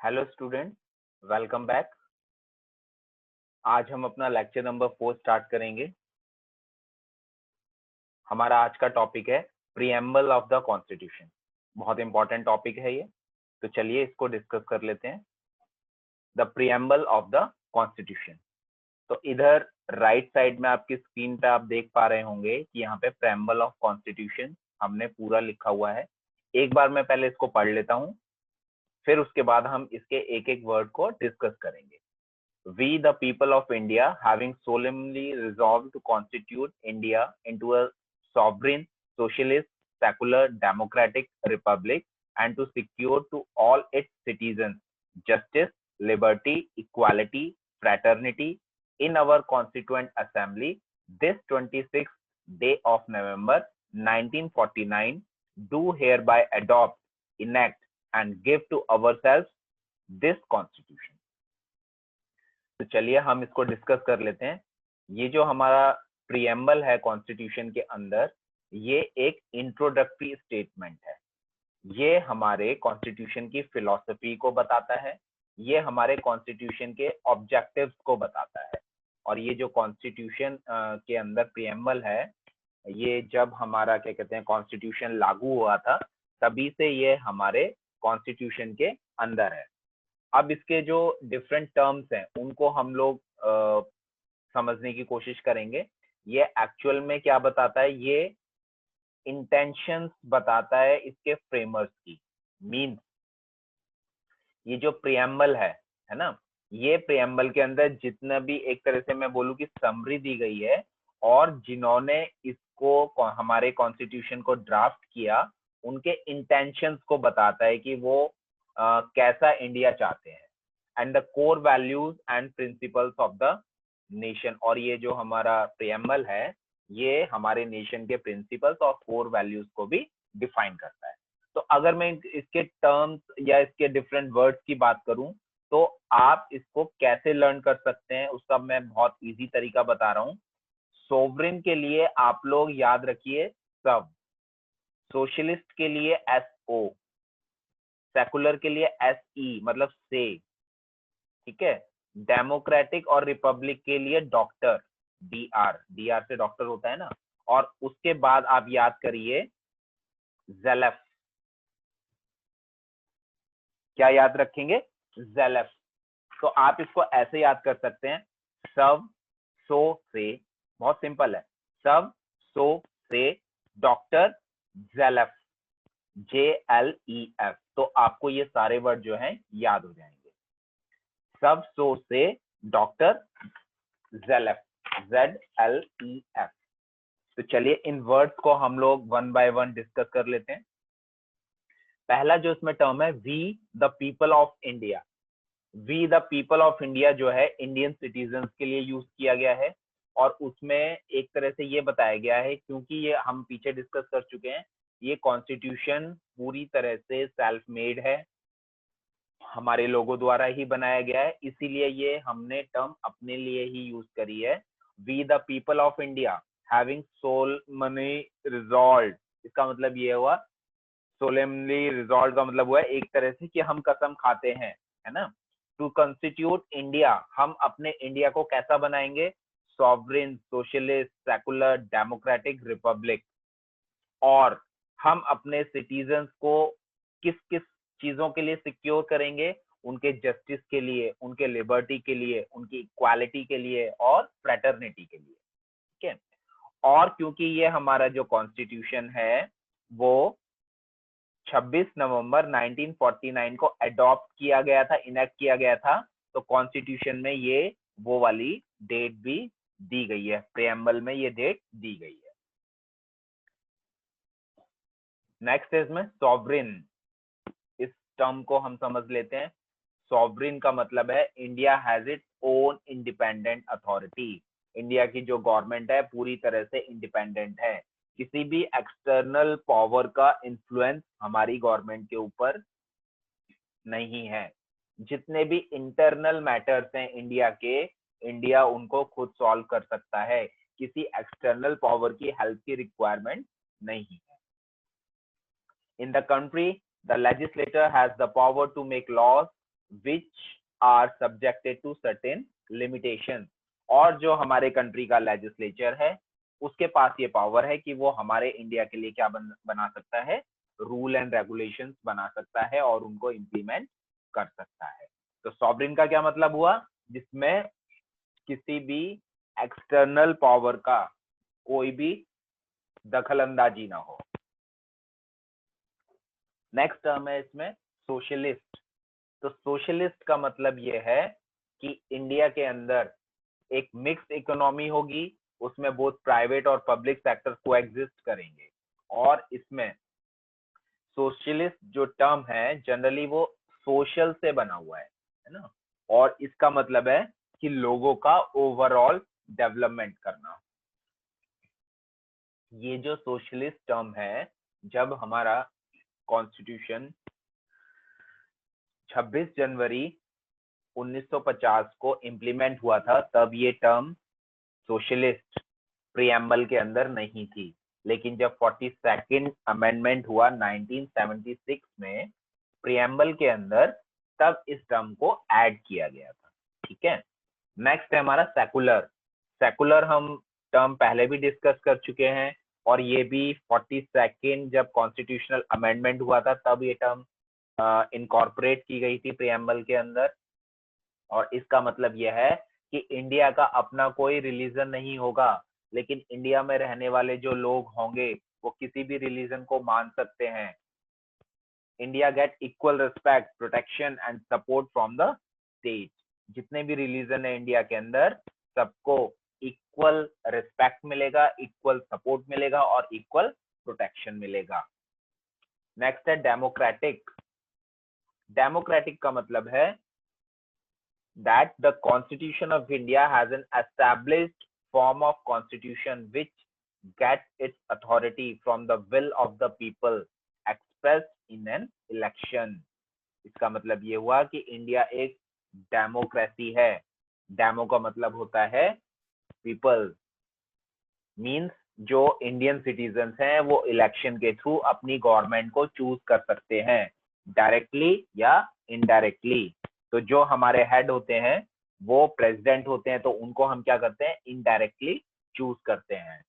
Hello student, welcome back. आज हम अपना लेक्चर नंबर 4 स्टार्ट करेंगे। हमारा आज का टॉपिक है प्रीएम्बल ऑफ द कॉन्स्टिट्यूशन। बहुत इंपॉर्टेंट टॉपिक है ये, तो चलिए इसको डिस्कस कर लेते हैं। The preamble of the constitution. तो इधर राइट साइड में आपकी स्क्रीन पे आप देख पा रहे होंगे कि यहाँ पे प्रीएम्बल ऑफ कॉन्स्टिट्यूशन हमने पूरा लिखा हुआ है। एक बार मैं पहले इसको पढ़ लेता हूँ, फिर उसके बाद हम इसके एक एक वर्ड को डिस्कस करेंगे। We, the people of India, having solemnly resolved to constitute India into a sovereign, socialist, secular, democratic republic, and to secure to all its citizens justice, liberty, equality, fraternity in our Constituent Assembly, this 26th day of November 1949, do hereby adopt, enact, and give to ourselves this Constitution. तो चलिए हम इसको discuss कर लेते हैं। ये जो हमारा प्रीएम्बल है कॉन्स्टिट्यूशन के अंदर, ये एक इंट्रोडक्टरी स्टेटमेंट है। ये हमारे कॉन्स्टिट्यूशन की फिलॉसफी को बताता है, ये हमारे कॉन्स्टिट्यूशन के ऑब्जेक्टिव्स को बताता है। और ये जो कॉन्स्टिट्यूशन के अंदर प्रीएम्बल है, ये जब हमारा क्या कहते हैं कॉन्स्टिट्यूशन लागू हुआ था, तभी से ये हमारे कॉन्स्टिट्यूशन के अंदर है। अब इसके जो डिफरेंट टर्म्स हैं उनको हम लोग समझने की कोशिश करेंगे। ये एक्चुअल में क्या बताता है, ये इंटेंशंस बताता है इसके फ्रेमर्स की। मीन्स ये जो प्रीएम्बल है ना, ये प्रीएम्बल के अंदर जितना भी एक तरह से मैं बोलूं कि समरी दी गई है, और जिन्होंने इसको हमारे कॉन्स्टिट्यूशन को ड्राफ्ट किया, उनके इंटेंशंस को बताता है कि वो कैसा इंडिया चाहते हैं। And the core values and principles of the nation. और ये जो हमारा प्रीएम्बल है, ये हमारे नेशन के प्रिंसिपल्स और कोर वैल्यूज को भी डिफाइन करता है। तो अगर मैं इसके टर्म्स या इसके डिफरेंट वर्ड्स की बात करूं, तो आप इसको कैसे लर्न कर सकते हैं उसका मैं बहुत इजी तरीका बता रहा हूं। सोवरेन के लिए आप लोग याद रखिए सब, सोशलिस्ट के लिए SO, सेकुलर के लिए SE मतलब से, ठीक है। डेमोक्रेटिक और रिपब्लिक के लिए डॉक्टर, DR से डॉक्टर होता है ना। और उसके बाद आप याद करिए ज़ेलेफ। क्या याद रखेंगे? ज़ेलेफ। तो आप इसको ऐसे याद कर सकते हैं, सब सो से, बहुत सिंपल है, सब सो से डॉक्टर ज़ेलेफ, JLEF। तो आपको ये सारे वर्ड जो हैं याद हो जाएंगे। सब सो से डॉक्टर ज़ेलेफ, ZLEF। तो चलिए इन वर्ड्स को हम लोग वन बाय वन डिस्कस कर लेते हैं। पहला जो इसमें टर्म है, we the people of India. We the people of India जो है इंडियन सिटीजन्स के लिए यूज किया गया है। और उसमें एक तरह से ये बताया गया है, क्योंकि ये हम पीछे डिस्कस कर चुके हैं, ये कॉन्स्टिट्यूशन पूरी तरह से सेल्फ मेड है, हमारे लोगों द्वारा ही बनाया गया है, इसीलिए ये हमने टर्म अपने लिए ही यूज करी है। We the people of India having solemnly resolve, इसका मतलब ये हुआ, सोलेमनली रिजॉल्व का मतलब हुआ एक तरह से कि हम कसम खाते हैं, है ना। टू कॉन्स्टिट्यूट इंडिया, हम अपने इंडिया को कैसा बनाएंगे? Sovereign, socialist, secular, democratic Republic. और हम अपने सिटीजन्स को किस किस चीजों के लिए सिक्योर करेंगे? उनके जस्टिस के लिए, उनके लिबर्टी के लिए, उनकी इक्वालिटी के लिए और फ्रेटर्निटी के लिए, ठीक है। और क्योंकि ये हमारा जो कॉन्स्टिट्यूशन है वो 26 नवंबर 1949 को अडॉप्ट किया गया था, इनेक्ट किया गया था, तो कॉन्स्टिट्यूशन में ये वो वाली डेट भी दी गई है, प्रीएम्बल में ये डेट दी गई है। नेक्स्ट है इसमें सॉवरेन। इस टर्म को हम समझ लेते हैं। सॉवरेन का मतलब है India has its own independent authority. India की जो गवर्नमेंट है पूरी तरह से इंडिपेंडेंट है, किसी भी एक्सटर्नल पावर का इन्फ्लुएंस हमारी गवर्नमेंट के ऊपर नहीं है। जितने भी इंटरनल मैटर्स हैं इंडिया के, इंडिया उनको खुद सॉल्व कर सकता है, किसी एक्सटर्नल पावर की हेल्प की रिक्वायरमेंट नहीं है। In the country, the legislature has the power to make laws which are subjected to certain limitations। और जो हमारे कंट्री का लेजिस्लेचर है उसके पास ये पावर है कि वो हमारे इंडिया के लिए क्या बना सकता है, रूल एंड रेगुलेशंस बना सकता है और उनको इम्प्लीमेंट कर सकता है। तो सॉवरेन का क्या मतलब हुआ, जिसमें किसी भी एक्सटर्नल पावर का कोई भी दखल अंदाजी ना हो। नेक्स्ट टर्म है इसमें सोशलिस्ट। तो सोशलिस्ट का मतलब ये है कि इंडिया के अंदर एक मिक्स इकोनॉमी होगी, उसमें बोथ प्राइवेट और पब्लिक सेक्टर कोएग्जिस्ट करेंगे। और इसमें सोशलिस्ट जो टर्म है जनरली वो सोशल से बना हुआ है ना, और इसका मतलब है कि लोगों का ओवरऑल डेवलपमेंट करना। ये जो सोशलिस्ट टर्म है, जब हमारा कॉन्स्टिट्यूशन 26 जनवरी 1950 को इम्प्लीमेंट हुआ था, तब ये टर्म सोशलिस्ट प्रीएम्बल के अंदर नहीं थी। लेकिन जब 42nd अमेंडमेंट हुआ 1976 में प्रीएम्बल के अंदर, तब इस टर्म को ऐड किया गया था। ठीक है, नेक्स्ट है हमारा सेकुलर। सेकुलर हम टर्म पहले भी डिस्कस कर चुके हैं, और ये भी 42nd जब कॉन्स्टिट्यूशनल अमेंडमेंट हुआ था तब ये टर्म इनकॉर्पोरेट की गई थी प्रीएम्बल के अंदर। और इसका मतलब यह है कि इंडिया का अपना कोई रिलीजन नहीं होगा, लेकिन इंडिया में रहने वाले जो लोग होंगे वो किसी भी रिलीजन को मान सकते हैं। India get equal respect, protection and support from the state. जितने भी रिलीजन है इंडिया के अंदर, सबको इक्वल रिस्पेक्ट मिलेगा, इक्वल सपोर्ट मिलेगा और इक्वल प्रोटेक्शन मिलेगा। नेक्स्ट है डेमोक्रेटिक। डेमोक्रेटिक का मतलब है that the Constitution of India has an established form of constitution which gets its authority from the will of the people expressed in an election। इसका मतलब ये हुआ कि इंडिया एक डेमोक्रेसी है। डेमो का मतलब होता है पीपल, मींस जो इंडियन सिटीजन्स हैं वो इलेक्शन के थ्रू अपनी गवर्नमेंट को चूज कर सकते हैं, डायरेक्टली या इनडायरेक्टली। तो जो हमारे हेड होते हैं वो प्रेसिडेंट होते हैं, तो उनको हम क्या करते हैं, इनडायरेक्टली चूज करते हैं।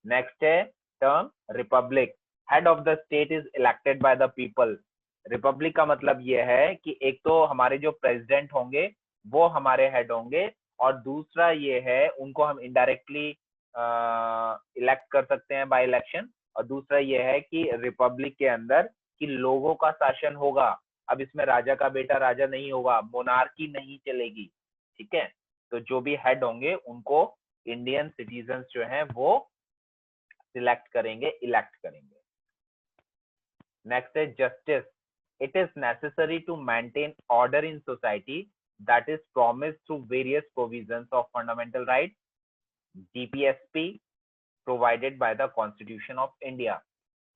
नेक्स्ट है term Republic. Head of the state is elected by the people. Republic का मतलब ये है कि एक तो हमारे जो प्रेसिडेंट होंगे वो हमारे हेड होंगे, और दूसरा ये है उनको हम इनडायरेक्टली इलेक्ट कर सकते हैं बाय इलेक्शन। और दूसरा ये है कि रिपब्लिक के अंदर कि लोगों का शासन होगा। अब इसमें राजा का बेटा राजा नहीं होगा, मोनार्की नहीं चलेगी। ठीक है, तो जो भी हेड होंगे उनको इंडियन सिटीजन्स जो हैं वो सिलेक्ट करेंगे, इलेक्ट करेंगे। नेक्स्ट है justice. It is necessary to maintain order in society that is promised through various provisions of fundamental rights, DPSP provided by the constitution of India.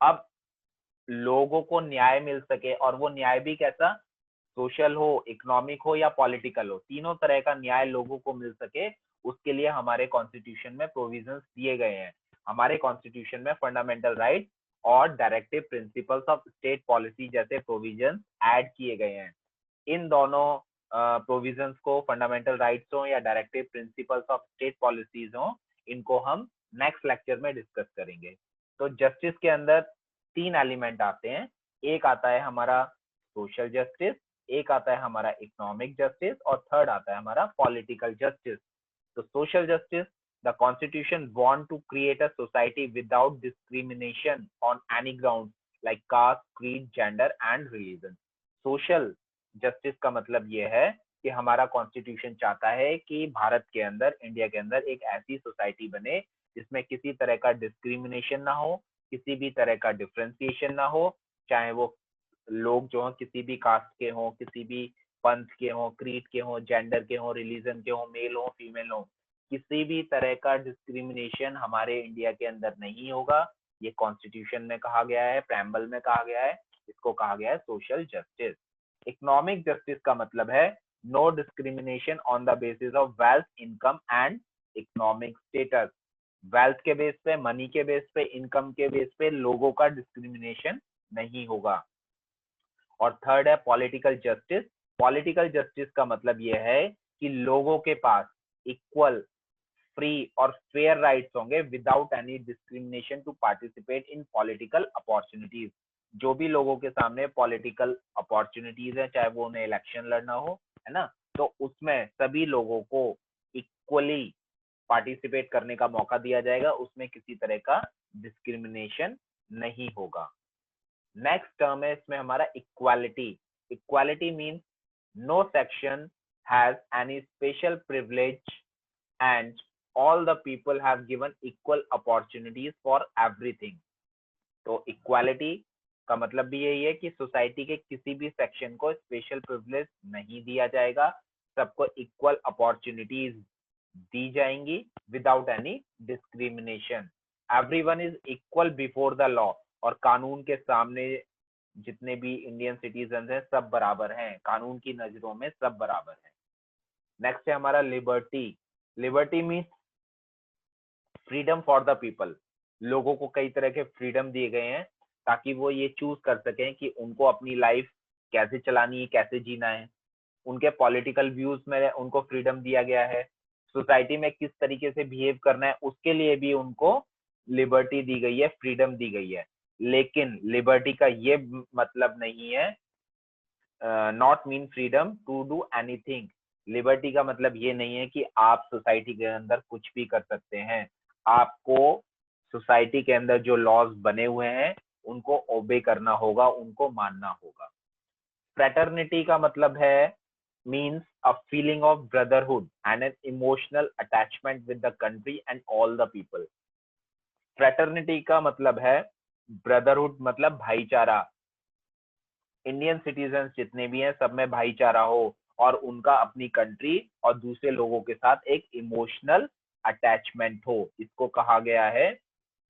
अब लोगों को न्याय मिल सके, और वो न्याय भी कैसा, सोशल हो, इकोनॉमिक हो या पॉलिटिकल हो, तीनों तरह का न्याय लोगों को मिल सके, उसके लिए हमारे कॉन्स्टिट्यूशन में प्रोविजंस दिए गए हैं। हमारे कॉन्स्टिट्यूशन में फंडामेंटल राइट और directive principles of state policy जैसे प्रोविजंस ऐड किए गए हैं। इन दोनों प्रोविजंस को, फंडामेंटल राइट्स हो या directive principles of state policies हो, इनको हम नेक्स्ट लेक्चर में डिस्कस करेंगे। तो जस्टिस के अंदर 3 एलिमेंट आते हैं। एक आता है हमारा सोशल जस्टिस, एक आता है हमारा इकोनॉमिक जस्टिस, और थर्ड आता है हमारा पॉलिटिकल जस्टिस। तो social justice, the constitution want to create a society without discrimination on any ground like caste, creed, gender and religion. Social justice का मतलब ये है कि हमारा कॉन्स्टिट्यूशन चाहता है कि भारत के अंदर, इंडिया के अंदर एक ऐसी सोसाइटी बने जिसमें किसी तरह का डिस्क्रिमिनेशन ना हो, किसी भी तरह का डिफ्रेंसिएशन ना हो, चाहे वो लोग जो हैं किसी भी कास्ट के हों, किसी भी पंथ के हों, क्रीड के हों, जेंडर के हों, रिलीजन के हों, मेल हों, फीमेल हों, किसी भी तरह का डिस्क्रिमिनेशन हमारे इंडिया के अंदर नहीं होगा। ये कॉन्स्टिट्यूशन में कहा गया है, प्रेम्बल में कहा गया है, इसको कहा गया है सोशल जस्टिस। इकोनॉमिक जस्टिस का मतलब है no discrimination on the basis of wealth, income and economic status. Wealth के बेस पे, मनी के बेस पे, इनकम के बेस पे लोगों का डिस्क्रिमिनेशन नहीं होगा। और थर्ड है पॉलिटिकल जस्टिस। पॉलिटिकल जस्टिस का मतलब ये है कि लोगों के पास इक्वल, फ्री और फेयर राइट्स होंगे without any discrimination to participate in political opportunities. जो भी लोगों के सामने पॉलिटिकल अपॉर्चुनिटीज है, चाहे वो उन्हें इलेक्शन लड़ना हो, है ना, तो उसमें सभी लोगों को इक्वली पार्टिसिपेट करने का मौका दिया जाएगा, उसमें किसी तरह का डिस्क्रिमिनेशन नहीं होगा। नेक्स्ट टर्म है इसमें हमारा equality. Equality means no section has any special privilege and all the people have given equal opportunities for everything। तो इक्वालिटी का मतलब भी यही है कि सोसाइटी के किसी भी सेक्शन को स्पेशल प्रिविलेज नहीं दिया जाएगा, सबको इक्वल अपॉर्चुनिटीज दी जाएंगी without any discrimination. Everyone is equal before the law, और कानून के सामने जितने भी इंडियन सिटीजन हैं सब बराबर हैं, कानून की नजरों में सब बराबर हैं। नेक्स्ट है हमारा liberty. Liberty means freedom for the people. लोगों को कई तरह के फ्रीडम दिए गए हैं ताकि वो ये चूज कर सकें कि उनको अपनी लाइफ कैसे चलानी है, कैसे जीना है। उनके पॉलिटिकल व्यूज में उनको फ्रीडम दिया गया है। सोसाइटी में किस तरीके से बिहेव करना है उसके लिए भी उनको लिबर्टी दी गई है, फ्रीडम दी गई है। लेकिन लिबर्टी का ये मतलब नहीं है, not mean freedom to do anything. Liberty का मतलब ये नहीं है कि आप सोसाइटी के अंदर कुछ भी कर सकते हैं। आपको सोसाइटी के अंदर जो लॉज बने हुए हैं उनको ओबे करना होगा, उनको मानना होगा। फ्रेटर्निटी का मतलब है means a feeling of brotherhood and an emotional attachment with the country and all the people. Fraternity का मतलब है ब्रदरहुड, मतलब भाईचारा। इंडियन सिटीजन जितने भी हैं सब में भाईचारा हो और उनका अपनी कंट्री और दूसरे लोगों के साथ एक इमोशनल अटैचमेंट हो, इसको कहा गया है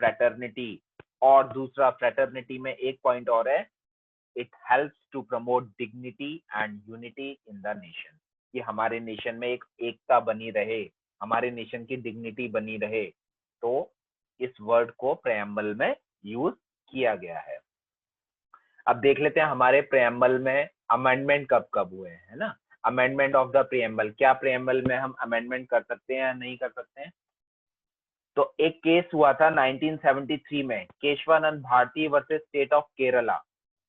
फ्रेटर्निटी। और दूसरा फ्रेटर्निटी में एक पॉइंट और है, it helps to promote dignity and unity in the nation. कि हमारे नेशन में एक एकता बनी रहे, हमारे नेशन की डिग्निटी बनी रहे, तो इस वर्ड को प्रेएम्बल में यूज किया गया है। अब देख लेते हैं हमारे प्रेएम्बल में अमेंडमेंट कब कब हुए हैं, है ना। अमेंडमेंट ऑफ द प्रेएम्बल, क्या प्रेएम्बल में हम अमेंडमेंट कर सकते हैं या नहीं कर सकते हैं। तो एक केस हुआ था 1973 में, Kesavananda Bharati versus state of Kerala,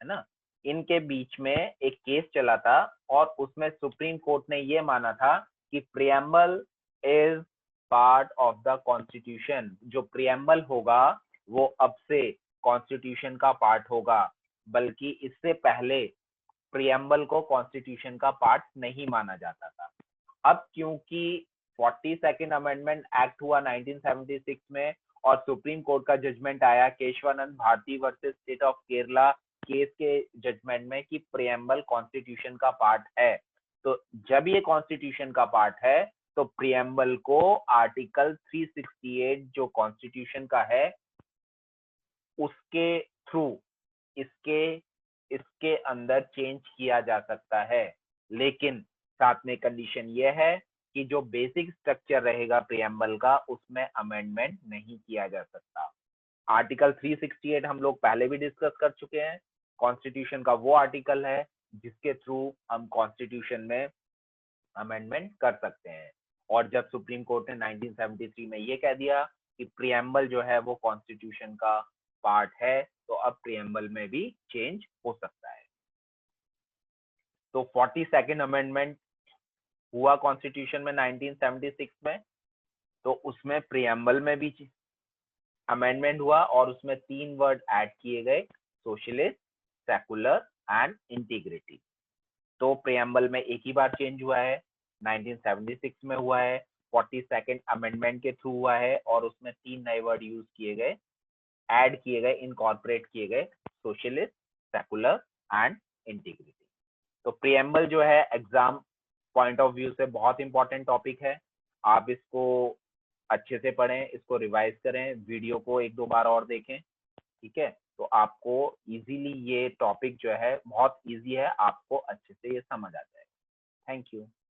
है ना। इनके बीच में एक केस चला था और उसमें सुप्रीम कोर्ट ने ये माना था कि preamble is part of the constitution. जो प्रेएम्बल होगा वो अब से कॉन्स्टिट्यूशन का पार्ट होगा, बल्कि इससे पहले प्रियम्बल को कॉन्स्टिट्यूशन का पार्ट नहीं माना जाता था। अब क्योंकि 42nd अमेंडमेंट एक्ट हुआ 1976 में और सुप्रीम कोर्ट का जजमेंट आया Kesavananda Bharati versus state of Kerala case के जजमेंट में कि प्रियम्बल कॉन्स्टिट्यूशन का पार्ट है, तो जब ये कॉन्स्टिट्यूशन का पार्ट है तो प्रियम्बल को आर्टिकल 368 जो कॉन्स्टिट्यूशन का है उसके थ्रू इसके अंदर चेंज किया जा सकता है। लेकिन साथ में कंडीशन ये है कि जो बेसिक स्ट्रक्चर रहेगा प्रियम्बल का उसमें अमेंडमेंट नहीं किया जा सकता। आर्टिकल 368 हम लोग पहले भी डिस्कस कर चुके हैं, कॉन्स्टिट्यूशन का वो आर्टिकल है जिसके थ्रू हम कॉन्स्टिट्यूशन में अमेंडमेंट कर सकते हैं। और जब सुप्रीम कोर्ट ने 1973 में ये कह दिया कि प्रियम्बल जो है वो कॉन्स्टिट्यूशन का पार्ट है, तो अब प्रियम्बल में भी चेंज हो सकता है। तो 42nd अमेंडमेंट हुआ कॉन्स्टिट्यूशन में 1976 में, तो उसमें प्रियम्बल में भी अमेंडमेंट हुआ और उसमें 3 वर्ड ऐड किए गए, सोशलिस्ट, सेकुलर एंड इंटीग्रिटी। तो प्रियम्बल में एक ही बार चेंज हुआ है, 1976 में हुआ है, 42nd अमेंडमेंट के थ्रू हुआ है और उसमें 3 नए वर्ड यूज किए गए, ऐड किए गए, इनकॉर्पोरेट किए गए, सोशलिस्ट, सेकुलर एंड इंटीग्रिटी। तो प्रियम्बल जो है एग्जाम पॉइंट ऑफ व्यू से बहुत इंपॉर्टेंट टॉपिक है। आप इसको अच्छे से पढ़ें, इसको रिवाइज करें, वीडियो को 1-2 बार और देखें, ठीक है। तो आपको इजीली ये टॉपिक जो है बहुत इजी है, आपको अच्छे से ये समझ आ जाएगा। Thank you.